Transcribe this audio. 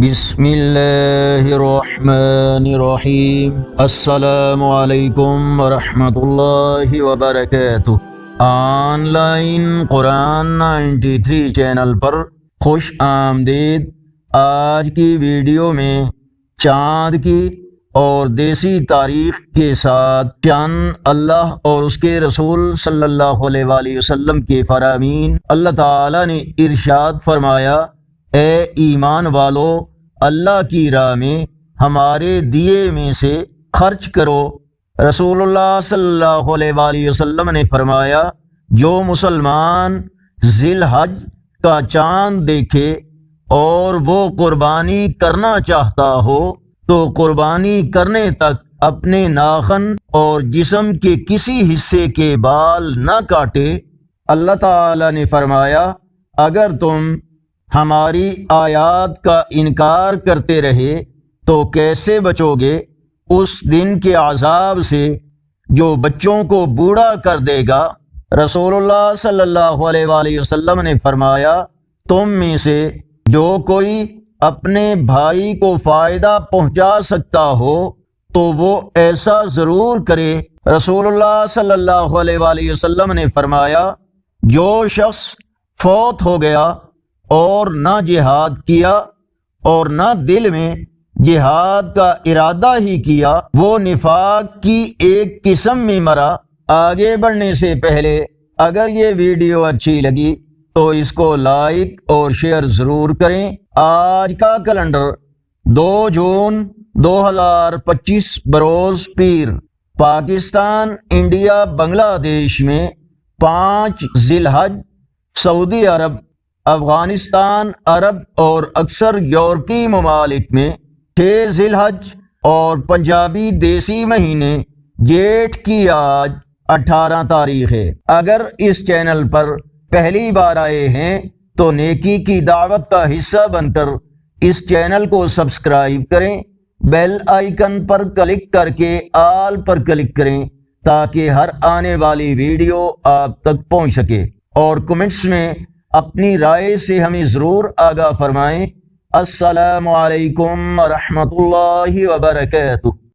بسم اللہ الرحمن الرحیم۔ السلام علیکم ورحمۃ اللہ وبرکاتہ۔ آن لائن قرآن 93 چینل پر خوش آمدید۔ آج کی ویڈیو میں چاند کی اور دیسی تاریخ کے ساتھ چند اللہ اور اس کے رسول صلی اللہ علیہ وآلہ وسلم کے فرامین۔ اللہ تعالیٰ نے ارشاد فرمایا، اے ایمان والو، اللہ کی راہ میں ہمارے دیے میں سے خرچ کرو۔ رسول اللہ صلی اللہ علیہ وآلہ وسلم نے فرمایا، جو مسلمان ذی الحج کا چاند دیکھے اور وہ قربانی کرنا چاہتا ہو تو قربانی کرنے تک اپنے ناخن اور جسم کے کسی حصے کے بال نہ کاٹے۔ اللہ تعالی نے فرمایا، اگر تم ہماری آیات کا انکار کرتے رہے تو کیسے بچو گے اس دن کے عذاب سے جو بچوں کو بوڑھا کر دے گا۔ رسول اللہ صلی اللہ علیہ وآلہ وسلم نے فرمایا، تم میں سے جو کوئی اپنے بھائی کو فائدہ پہنچا سکتا ہو تو وہ ایسا ضرور کرے۔ رسول اللہ صلی اللہ علیہ وآلہ وسلم نے فرمایا، جو شخص فوت ہو گیا اور نہ جہاد کیا اور نہ دل میں جہاد کا ارادہ ہی کیا، وہ نفاق کی ایک قسم میں مرا۔ آگے بڑھنے سے پہلے اگر یہ ویڈیو اچھی لگی تو اس کو لائک اور شیئر ضرور کریں۔ آج کا کیلنڈر 2 جون 2025 بروز پیر، پاکستان، انڈیا، بنگلہ دیش میں 5 ذی الحج، سعودی عرب، افغانستان، عرب اور اکثر یورپی ممالک میں 6 ذی الحج اور پنجابی دیسی مہینے جیٹھ کی آج 18 تاریخ ہے۔ اگر اس چینل پر پہلی بار آئے ہیں تو نیکی کی دعوت کا حصہ بن کر اس چینل کو سبسکرائب کریں، بیل آئیکن پر کلک کر کے آل پر کلک کریں تاکہ ہر آنے والی ویڈیو آپ تک پہنچ سکے، اور کمنٹس میں اپنی رائے سے ہمیں ضرور آگاہ فرمائیں۔ السلام علیکم ورحمۃ اللہ وبرکاتہ۔